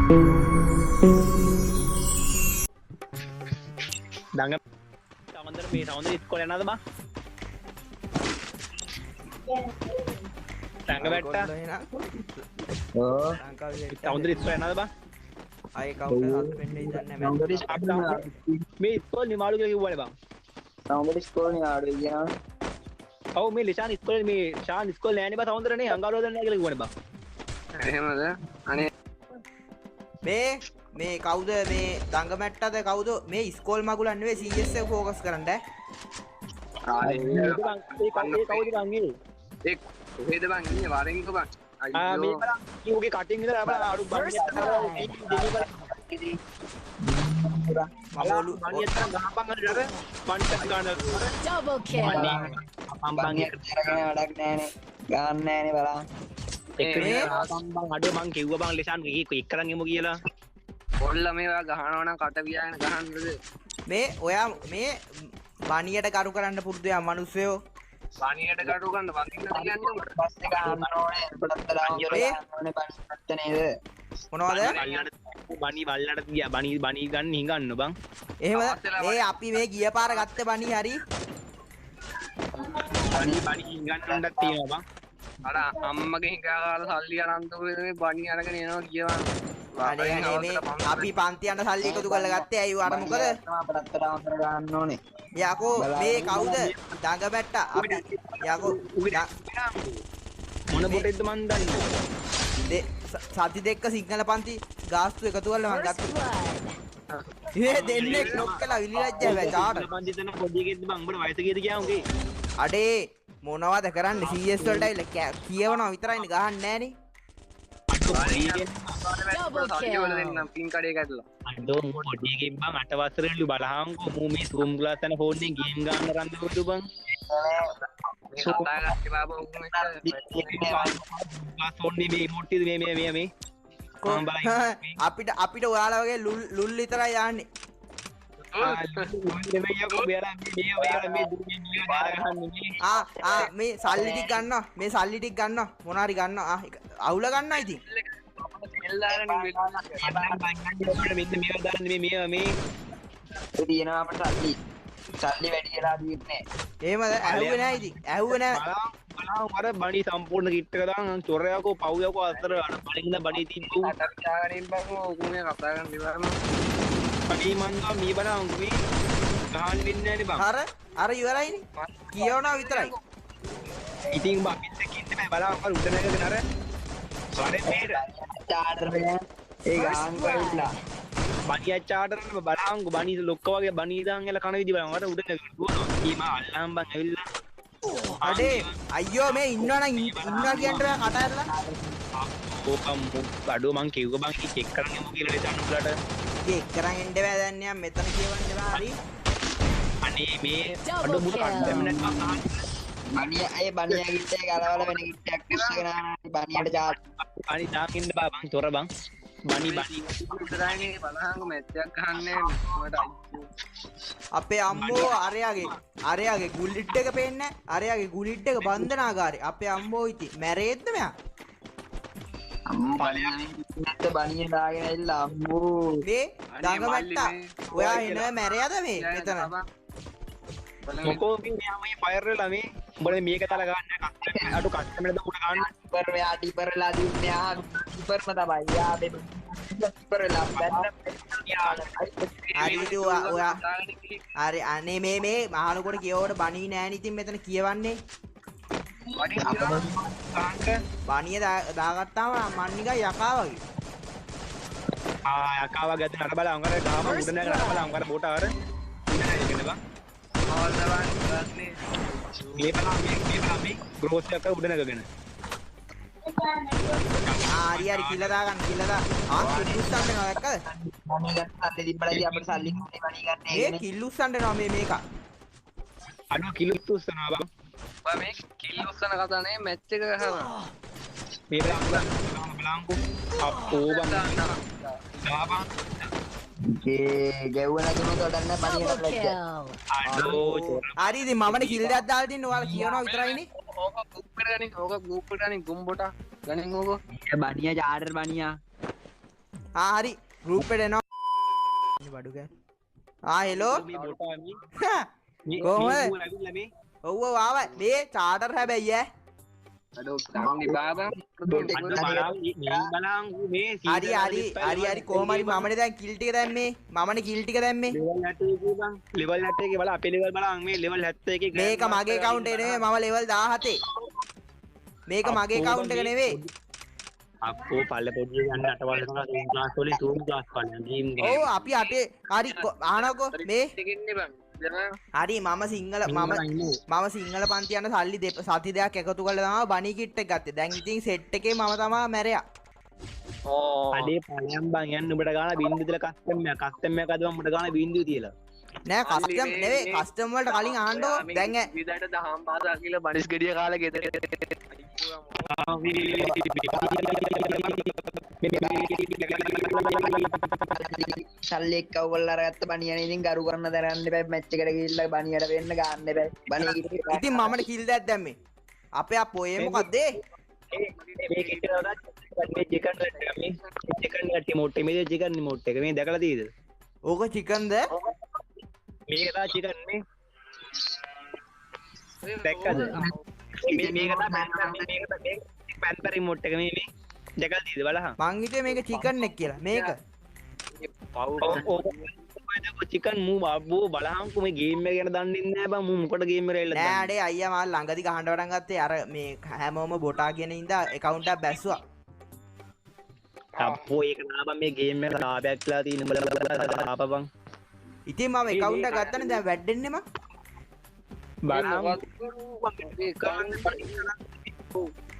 දඟ සමන්දර මේ සමන්දර ඉස්කෝලේ යනවද බං? දඟ වැට්ටා. ඕ සමන්දර ඉස්කෝලේ යනවද බං? ආයේ කවුද හත් වෙන්න ඉඳන්නේ මම. මේ ඉස්කෝලේ නිමාළු කියලා කිව්වනේ බං. සමන්දර ඉස්කෝලේ ආඩු කියනවා. ඔව් මේ ලිෂාන් ඉස්කෝලේ මේ ෂාන් ඉස්කෝලේ නෑනේ බං සමන්දරනේ අංගවල දන්නේ නැහැ කියලා කිව්වනේ බං. එහෙමද? අනේ මේ කවුද මේ දඟමැට්ටද කවුද මේ ඉස්කෝල් මගුලන් නෙවෙයි CS එක ફોකස් කරන්න ඈ. ආලේ ඒ කවුද බං මේ? ඒ කොහෙද බං ඉන්නේ වරෙන්ක බං? ආ මේ බලන්න කීෝගේ කටින් ඉඳලා බලන්න අඩු බං මමලු මනියත් ගහපන් අර මන්ට ගන්න Double kill. අම්බන් එක වැඩක් නෑනේ. ගන්න නෑනේ බලන්න. එකනේ අම්බන් අඩුව මං කිව්වා බං ලිෂාන් එක් කරන් එමු කියලා. පොල්ල මේවා ගහනවා නම් කට පියාගෙන ගහන්නද? මේ ඔයා මේ බණියට කරු කරන්න පුරුදු යා මිනිස්සයෝ. බණියට කටු ගන්න වඳින්න කියන්නේ බස් එක ගන්න ඕනේ. පොඩක් තරම් ඕනේ පස්ස නේද? මොනවද? බණි බල්ලට ගියා බණි ගන්න හිඟන්න බං. එහෙම මේ අපි මේ ගිය පාර ගත්ත බණි හරි. බණි හිඟන්නත් තියෙනවා බං. අර අම්මගේ හිඟා කාලා සල්ලි අරන්තෝ මේ බණි අරගෙන එනවා කියවන. අනේ මේ අපි පන්ති යන සල්ලි එකතු කරලා ගත්තේ ඇයි අර මොකද? පොඩක් තරම් ගන්න ඕනේ. යකෝ මේ කවුද? දඟබැට්ටා අපි යකෝ මොන බොටෙද්ද මන් දන්නේ. සති දෙක සිංහල පන්ති ගාස්තු එකතු කරලා මම ගත්තා. ඒ දෙන්නේ ක්ලොක් කළා විලිලැජ්ජා වෙයි තාට. පන්ති තන පොඩි එකෙක්ද බං උඹට වයස කීයද කියා උගේ? අඩේ මොනවද කරන්නේ CS වලට ඇවිල්ලා කියවනවා විතරයිනේ ගහන්නේ නෑනේ. සල්ලි වල දෙන්නම් පින් කඩේ කැඩලා. අඩෝ පොඩි එකෙක් බං 8 වසරේලු බලහංකෝ මූ මේ සූම් ග්ලාස් යන ෆෝන් එකෙන් ගේම් ගන්න රන්දවලු බං. සෝතාගත්තේ බාබා උන් එක ෆෝන් මේ මොට්ටිද මේ අපිට ඔයාලා වගේ ලුල් විතරයි යන්නේ. මේ සල්ලි ටික ගන්නවා මේ සල්ලි ටික ගන්නවා මොන හරි ගන්නවා අවුල ගන්නවා ඉතින් තියෙනවා අපට සල්ලි වැඩි කියලා දීන්නේ. එහෙමද ඇහුවේ නැහැ ඉතින් ඇහුවේ නැහැ. අර බණි සම්පූර්ණ කිට් එක දාන චොරයකෝ පව්යකෝ අතර අර බණින්ද බණි තිබ්බු කතාගෙන බං ඕකුනේ කතා කරන් ඉවරම බණි මන්දා මේ බලං මේ ගහන්න වෙන්නේ නැහැ නේ බං. අර ඉවරයිනේ කියවනවා විතරයි. ඉතින් බං පිට කින්න බෑ බලං අර උඩ නැගගෙන අර සරේ මේට චාටර් එක ඒ ගාන් කොයිලා බණි චාටර් එක බලං බණි ලොක්ක වගේ බණි දාන් එල කන විදි බලං අර උඩ නැගගෙන දුවනවා. ඊම අල්ලම් බං ඇවිල්ලා අඩේ අයියෝ මේ ඉන්නවනම් ඉන්නවා කියන්න කට ඇරලා ඕකම් අඩුව මං කිව්ව බං චෙක් කරන් යමු කියලා ලිසන් උඩට චෙක් කරන් එන්න බෑ දැන් යම් මෙතන කියවන්න බෑ හරි අනේ මේ අඩුව මුට කන්ටැමිනට් එකක් අහන්න බණිය අය බණිය ගිට්ටේ ගලවල වෙන ගිට්ටයක් විශ්සගෙන බණියට චාට් අනි දාකින්න බා බං තොර බං බණි උඩරයිනේ බලහංග මැච්චක් ගහන්නේ මට අපේ අම්මෝ අරයාගේ ගුලිට් එක පේන්නේ අරයාගේ ගුලිට් එක බන්ධනාගාරේ අපේ අම්මෝ ඉති මැරෙද්ද මෙයා අම්මෝ බලයන් බණිය දාගෙන ඇවිල්ලා අම්මෝ මේ දඟමැට්ටා ඔයා එන මැරයද මේ මෙතන මොකෝ මෙයා මේ ෆයර් වෙලා මේ උඹලා මේක තල ගන්න අඩු කස්ටමර්ද උඩ ගන්න ටිපර් මෙයා ටිපර්ලා දුන්නේ ආ ටිපර්ම තමයි යා දෙන්න ටිපර්ලා හරි ඔයා හරි අනේ මේ මහලුකොට කියවවට බණී නෑනේ ඉතින් මෙතන කියවන්නේ බණිය දාගත්තාම මන්නිකා යකා වගේ යකා වගේ අද නඩ බලං අර ගාම උඩ නැගලා නඩ බලං අර බෝට අර ඉන්න බං මේ බලන්න ග්‍රෝස් එකක් උඩ නැගගෙන හරි කිල්ල දාගන්න කිල්ල දා කිල්ලුස්සන්න එනවා දැක්කද මම ගත්තා දෙලිබ්බලයි අපිට සල්ලි කොහේ බණි ගන්න මේ කිල්ලුස්සන්න එනවා මේක අඩුව කිලුස්සනවා බං ඔයා මේ කිල් උස්සන කතා නේ මැච් එක ගහනවා මේ බලංකෝ අප්පෝ බං දාපන් ගෙව්වන දුන්නොත් ඔඩන්න බණියට ලැජ්ජා අඩෝ හරි ඉතින් මමනේ කිල් දෙයක් දාලා තින්නේ ඔයාලා කියනවා විතරයිනේ ඕක ගූප් කරගනින් ගුම්බොට ගනින් ඕක බණිය චාටර් බණියා හරි ගෲප් එකට එනවා බඩු කෑ හෙලෝ මේ බොටා මේ කොහොමද ඔව් ආවා මේ චාටර් හැබැයි ඈ අඩෝ ගන්නේ බාබා හරි කොහොම හරි මමනේ දැන් කිල් ටික දැම්මේ මමනේ කිල් ටික දැම්මේ ලෙවල් 71 බල අපේ ලෙවල් බලන්න මේ ලෙවල් 71 මේක මගේ කවුන්ට් එක නෙමෙයි මම ලෙවල් 17 මේක මගේ කවුන්ට් එක නෙවෙයි අපෝ පල්ල පොඩි යන්න අටවල තමයි තුන් ක්ලාස් වලින් තුන් ක්ලාස් ගන්න ගේම් ගන්න ඔව් අපි අටේ හරි අහනකෝ මේ දෙකන්නේ බං හරි මම සිංහල සිංහල පන්ති යන සල්ලි සති දෙකක් එකතු කරලා තමයි බනි කිට් එක ගත්තේ. දැන් ඉතින් සෙට් එකේ මම තමයි මැරෙයා. අඩේ පලයන් බං යන්න උඹට ගාන බින්දු තියලා කස්ටම් එකක් අදම උඹට ගාන බින්දු තියලා. නෑ කස්ටම් නෙවෙයි කස්ටම් වලට කලින් අහන්නකෝ දැන් විදයට දහම් පාසා කියලා බනිස් ගෙඩිය කාලා ගෙදර සල්ලි එක්කව කරලා අරගත්ත බණියනේ ඉතින් ගරු කරන්න දරන්න බෑ මැච් එකට ගිහිල්ලා බණියට වෙන්න ගන්න බෑ බණිය ඉතින් මමනේ කිල් දෙයක් දැම්මේ අපේ අපෝයේ මොකද්ද මේ කිට් එක මේ චිකන් රෙට් එක මේ චිකන් රෙට් රිමෝට් එක මේ චිකන් රිමෝට් එක මේ දැකලා තියෙද ඕක චිකන්ද මේක තමයි චිකන් මේ දැක්කද මේක තමයි පැන්පර් රිමෝට් එක මේ දැකලා තියෙද බලහන් මං හිතුවේ මේක චිකන් එක කියලා මේක චිකන් මූ බබ්බෝ බලහන්කෝ මේ ගේම් එක ගැන දන්නේ නැහැ බං මූ මොකට ගේම් එක ඇවිල්ලා නෑ අඩේ අයියා මාල් ළඟදි ගහන්න පටන් ගත්තේ අර මේ හැමෝම බොටා කියන ඉඳා account එකක් බැස්සුවා අප්පෝ ඒක නාබන් මේ ගේම් එක ලාභයක් කියලා තියෙන බලන්න ආපබං ඉතින් මම account එක ගත්තනේ දැන් වැඩෙන්නේ මං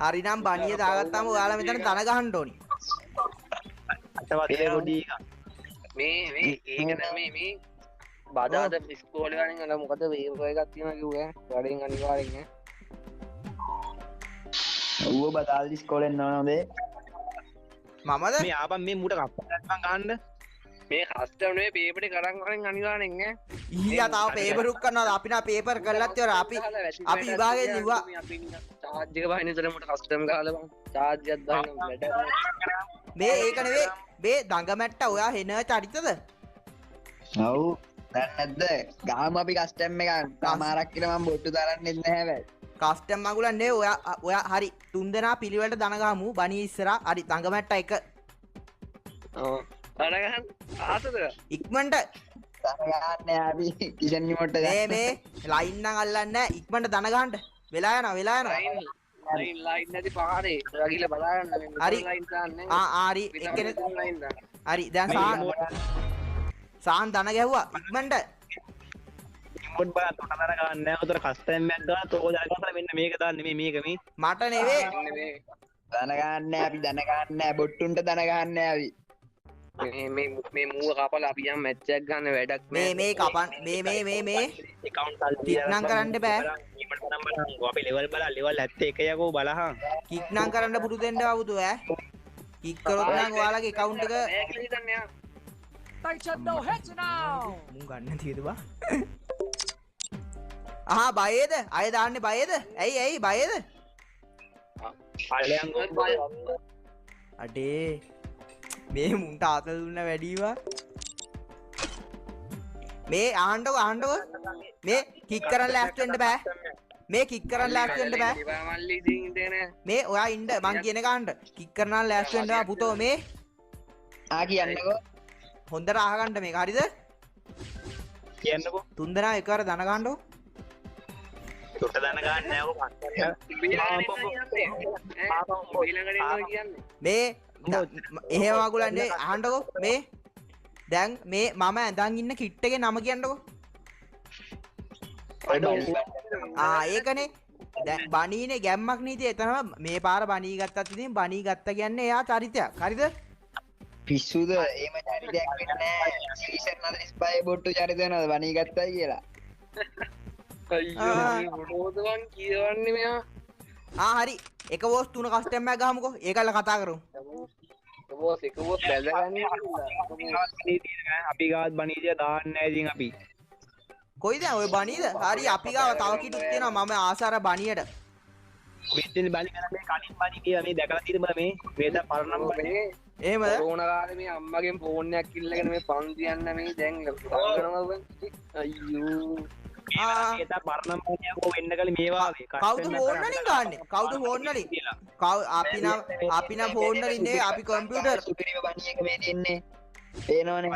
හරි නම් බණිය දාගත්තාම ඔයාලා මෙතන තන ගහන්න ඕනි අතවත් පොඩි එක මේ ඒක තමයි මේ බදාද ඉස්කෝලේ වලින් අර මොකද වේව එකක් තියෙනවා කිව්වා වැඩෙන් අනිවාර්යෙන් ඌව බදාල් ඉස්කෝලෙන් නෝනෝදේ මමද මේ ආපන් මේ මූට කප්පක් ගන්න මේ කස්ටම් නේ පේපර් එක කරන් වලින් අනිවාර්යෙන් ඊයා තාම පේපරුක් කරනවා අපි නා පේපර් කරලත් ඉවර අපි විභාගයෙන් ලිව්වා චාර්ජ් එක වහින ඉතල මට කස්ටම් ගහලා බං චාර්ජ් එකක් දාන්න වැඩ මේ ඒක නෙවෙයි මේ දඟමැට්ට ඔයා හෙන චරිතද ඔව් දැන් නැද්ද ගාම අපි කස්ටම් එකක් සමහරක් කියලා මම බොට්ටු තරන්නේ නැහැ බෑ කස්ටම් මගුලන් නේ ඔයා හරි තුන් දෙනා පිළිවෙලට දන ගහමු බණී ඉස්සරහා හරි දඟමැට්ට එක ඔව් අරගහන් ආසද ඉක්මනට ගන්න අපි කිෂන් රිමෝට් එක මේ ලයින් නම් අල්ලන්නේ නැහැ ඉක්මනට දන ගහන්න වෙලා යනවා ලයින් නැති පාරේ ගිහලා බලන්න හරි ලයින් දාන්නේ හරි එක්කෙනෙක් ලයින් දාන්න හරි දැන් සාන් දන ගැහුවා ඉක්මනට රිමෝට් බලන්න උඩ දර ගන්න නැහැ උතර කස්ටම් එකක් ගාලා තෝ දාලා මෙන්න මේක දාන්න මේක මේ මට නෙවෙයි දන ගන්න අපි දන ගන්න බොට්ටුන්ට දන ගන්න අපි මේ මූව කපලා අපි යම් මැච් එකක් ගන්න වැඩක් මේ කපන් මේ account කික් නම් කරන්න බෑ අපි ලෙවල් බලලා ලෙවල් 71 යකෝ බලහන් කික් නම් කරන්න පුරුදු වෙන්න වවුදු ඈ කික් කරොත් නම් ඔයාලගේ account එක මුන් ගන්න තියෙද බා ආහා බයේද අය දාන්නේ බයේද ඇයි බයේද පල්ලයන් අඩේ මේ මුන්ට ආතල් දුන්න වැඩිවා මේ ආණ්ඩකෝ මේ කික් කරන්න ලෑස්ති වෙන්න බෑ මේ කික් කරන්න ලෑස්ති වෙන්න බෑ මල්ලි ඉතින් ඉඳගෙන මේ ඔයා ඉන්න මං කියන කාණ්ඩ කික් කරන්න ලෑස්ති වෙන්න බෑ පුතෝ මේ කියන්නකෝ හොඳට අහගන්න මේක හරිද කියන්නකෝ තුන් දෙනා එකවර දන ගන්නකො උඩ දන ගන්න නැහැ මේ එහෙම වගුලන්නේ අහන්නකෝ මේ දැන් මේ මම ඇඳන් ඉන්න කිට් එකේ නම කියන්නකෝ ඒකනේ දැන් බණීනේ ගැම්මක් නීති එතනම මේ පාර බණී ගත්තත් ඉතින් බණී ගත්ත කියන්නේ එයා චරිතයක් හරිද පිස්සුද එහෙම චරිතයක් වෙන්නේ නැහැ සීසන් 45 බොට්ටු චරිත වෙනවද බණී ගත්තයි කියලා අයියෝ මොනවද කියවන්නේ මෙයා හරි එක වෝස් තුන කස්ටම් එකක් ගහමුකෝ ඒකල්ල කතා කරමු බෝස් එක බෝස් බැලගන්නේ අපි ගාවත් බණීදිය දාන්න නැහැ ඉතින් අපි කොයිද ඔය බණීද හරි අපි ගාව තව කිටුත් තියෙනවා මම ආසාර බණියට මෙතන බලි කරා මේ කලින් බණී කියලා මේ දැකලා තියෙන බල මේ වේද පරණම් මේ එහෙමද? කොරෝන කාලේ මේ අම්මගෙන් ෆෝන් එකක් ඉල්ලගෙන මේ පන්ති යන්න මේ දැන් කරනවා අයියෝ ඒත පරණ මොනියකෝ වෙන්න කලින් මේ වාගේ කවුද ෆෝන් වලින් ගන්නෙ? කවුද ෆෝන් වලින්? අපි නම් ෆෝන් වලින් නෙවෙයි අපි කම්පියුටර්. සුපිරිම බණි එක මේ දෙන්නේ. පේනවනේ.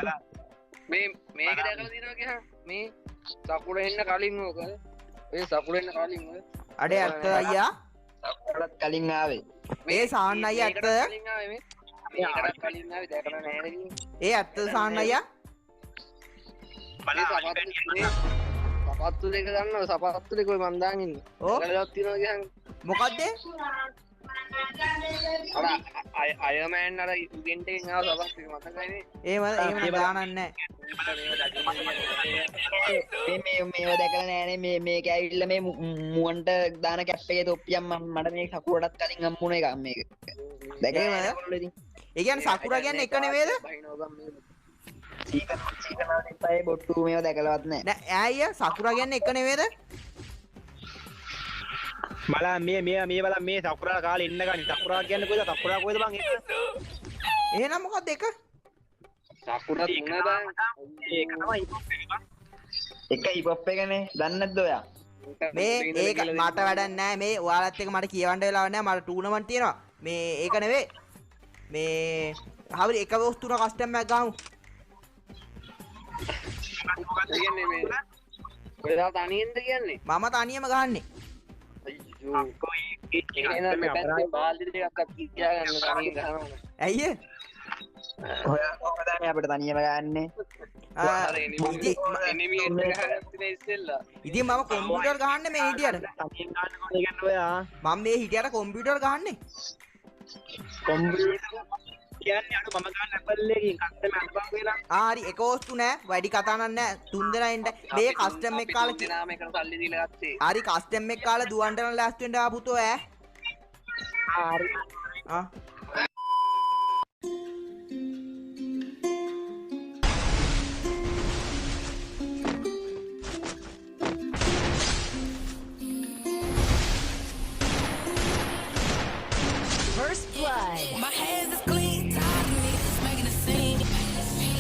මේ මේක දැකලා තියෙනවා කියා මේ සකුර එන්න කලින් ඕක මේ සකුර එන්න කලින් ඔය අඩේ ඇත්ත අයියා. සකුරට කලින් ආවේ. මේ සාන්න අයියා ඇත්ත. කලින් ආවේ මේකට කලින් ආවේ දැකලා නැහැ නේද? ඒ ඇත්ත සාන්න අයියා. සපත්තු දෙක ගන්නවා සපත්තු දෙක ඔය මන් දාන් ඉන්නේ. ඕ දැකලා තියෙනවා කියන් මොකද්ද? අර අයර්මෑන් අර ඉවෙන්ට් එකෙන් ආව සපත්තු දෙක මතකයිනේ. එහෙම දානන්නේ නැහැ. මේව දැකලා නෑනේ මේක ඇවිල්ලා මේ මුවන්ට දාන කැප් එකේ තොප්පියක් මට මේ සකුරටත් කලින් හම්බුණ එකක් මේක. දැකලා ඒ කියන්නේ සකුරා කියන්නේ එක නෙවෙයිද? සීකනාට එපා බොට්ටු මේව දැකලවත් නෑ. නෑ ඈ සකුරා කියන්නේ එක නෙවෙයිද? මලා මේ බලන්න මේ සකුරා කාලේ ඉන්න ගනි සකුරා කියන්නේ කොයිද සකුරා කොයිද බං ඒක එහෙනම් මොකක්ද එක? සකුරා තුන දාන් ඒක තමයි එක හිපොප් එකනේ දන්නේ නැද්ද ඔයා? මේ ඒක මට වැඩක් නැහැ මේ ඔයාලත් එක්ක මට කියවන්න වෙලාවක් නැහැ මට ටූර්නමන්ට් තියෙනවා මේ ඒක නෙවෙයි මේ හවරි එක වස්තුන කස්ටම් එකක් ගහමු මොකක්ද කියන්නේ මේ ඔයා තනියෙන්ද කියන්නේ මම තනියම ගහන්නේ අයියෝ එහෙනම් මේ පැත්තේ බාල්දි දෙකක් කියා ගන්න තනියෙන් ගහනවා ඇයි ඒ ඔයා කොහොමද අපිට තනියම ගන්නේ? ඉතින් මම කොම්පියුටර් ගහන්නේ මේ හිටියට තනියෙන් ගන්න ඕනේ කියන්නේ ඔයා මම මේ හිටියට කොම්පියුටර් ගහන්නේ කොම්පියුටර් කියන්නේ අර මම ගන්න ඇපල් එකකින් කස්ටම් එකක් බං වෙලා හරි එක වස්තු නෑ වැඩි කතා නෑ තුන් දෙනා ඉන්න මේ කස්ටම් එක කාලා නාම එකට සල්ලි දීලා ගත්තේ හරි කස්ටම් එක කාලා දුවන්ට නම් ලෑස්ති වෙන්න ආපුතෝ ඈ හරි ආ First blood. My hands is clean, tired of niggas making a scene.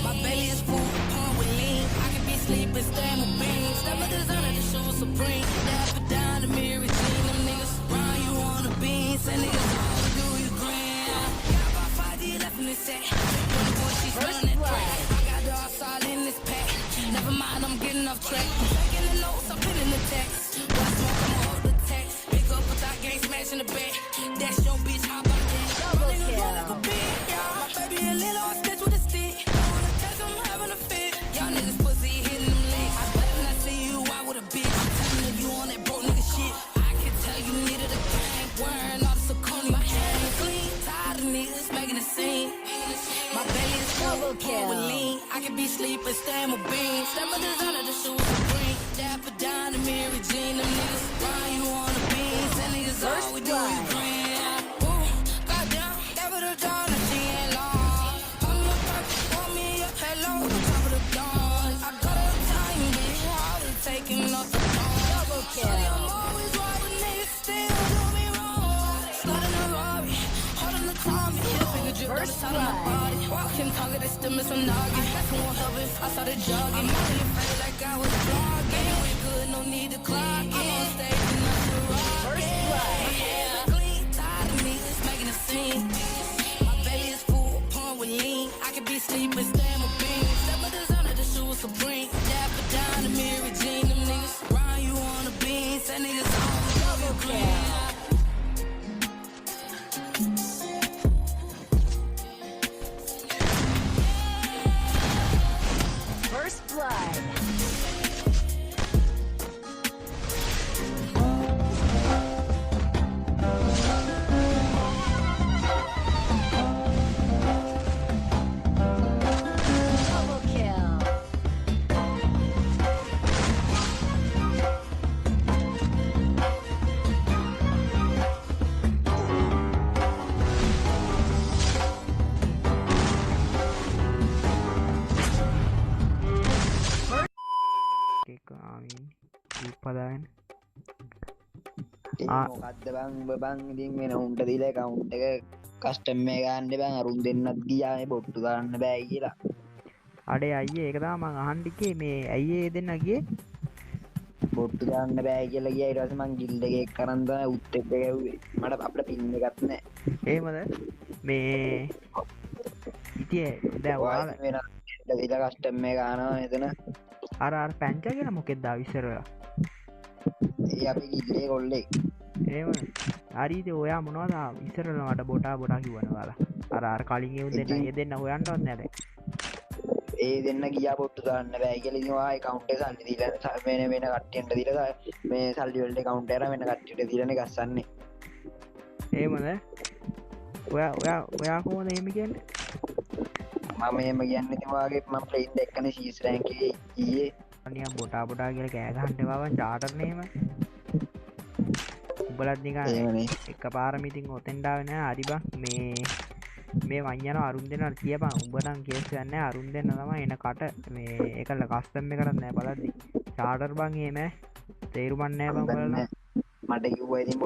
My belly is full, pump with lean. I can be sleeping, stand with beans. Step with designer, the show supreme. Dap it down the mirror, clean. Them niggas run you on the beans. And niggas all do you green. Got about 5D left in this set. When the boy, she's running that track. I got the all in this pack. Never mind, I'm getting off track. I'm taking the notes, I'm putting the text. One smoke, I'm hold the text. Pick up with that gang, smash in the bed. That's your bitch, hop out there. Double kill. My baby a little on sketch with a stick. I wanna touch him, having a fit. Y'all niggas pussy hitting them legs. I better not see you out with a bitch. I'm telling you, you on that broke nigga shit. I can tell you needed a gang. Wearing all the Saucony. My hands clean, tired of niggas making a scene. My belly is full, Double kill. with lean. I can be sleeping, stand with beans. Step with designer, the shoes supreme. Dap it down the Mary Jean. Them niggas run you on the beans. And niggas all we do you green. Taking off the Double kill. I'm always riding, niggas still do me wrong. Sliding a Rari, holding the Tommy. Finger drip on the side of my body. Walking, talking, they still miss some noggin. That's won't help if I started jogging. I'm out in face like I was vlogging. We good, no need to clock in. I'm on stage and I'm the rockin'. My hair clean, tired of niggas making a scene. My belly is full, pump with lean. I can be sleeping, stand with beans. Step with designer, the shoes supreme. Dap it down the Mary Jean. Them niggas run you on the beans. That niggas all double green. First blood. Double kill. පදාගෙන මොකද්ද බං උඹ බං ඉතින් වෙන උන්ට දීලා count එක custom මේ ගන්න බෑ අරුන් දෙන්නත් ගියා මේ බොට්ටු දාන්න බෑ කියලා. අඩේ අයියේ ඒක තමයි මං අහන්න ගියේ මේ ඇයි ඒ දෙන්න ගියේ බොට්ටු දාන්න බෑ කියලා ගියා. ඊට පස්සේ මං ගිල්ඩ් එකේ කරන් තමයි උත් එක්ක ගැව්වේ. මට අපිට පින් එකක් නැහැ. එහෙමද මේ ඉතින් දැන් ඔයාලා වෙන දීලා කස්ටම් මේ ගන්නවා එතන. අර පැංචා කියලා මොකෙද්ද ඉස්සර වෙලා ඒ අපි ගිල්ලේ කොල්ලේ. එහෙම හරි ඉතින් ඔයා මොනවද ඉස්සරලා මට බොටා කිව්වනේ ඔයාලා අර කලින් ඒ දෙන්න ඒ දෙන්න හොයන්නවත් නැහැ ඒ දෙන්න ගියා බොට්ටු දාන්න බෑ කියලා. ඉතින් ඔයා account එක සල්ලි දීලා වෙන කට්ටියන්ට දීලා මේ සල්ලි වලට account එක වෙන කට්ටියට දීලානේ ගස්සන්නේ. එහෙමද ඔයා කොහොමද එහෙම කියන්නේ මම එහෙම කියන්නේ ඉතින් ඔයාගේ මම ප්ලේන් දෙකනේ CS rank එකේ ඊයේ අනියා බොටා කියලා කෑ ගහන්න එපාවන් චාටර් නේ එහෙම උඹලත් නිකන් එහෙමනේ. එකපාරම ඉතින් ඔතෙන්ට ආවේ නෑ හරි බං මේ මං යනවා අරුන් දෙන්නට කියපන් උඹ නම් කේස් ගන්න නෑ අරුන් දෙන්න තමයි එන කට මේ ඒකල කස්ටම් එකකට නෑ බලද්දි චාටර් බං එහෙම තේරුමක් නෑ බං බලන්න මට කිව්වා ඉතින්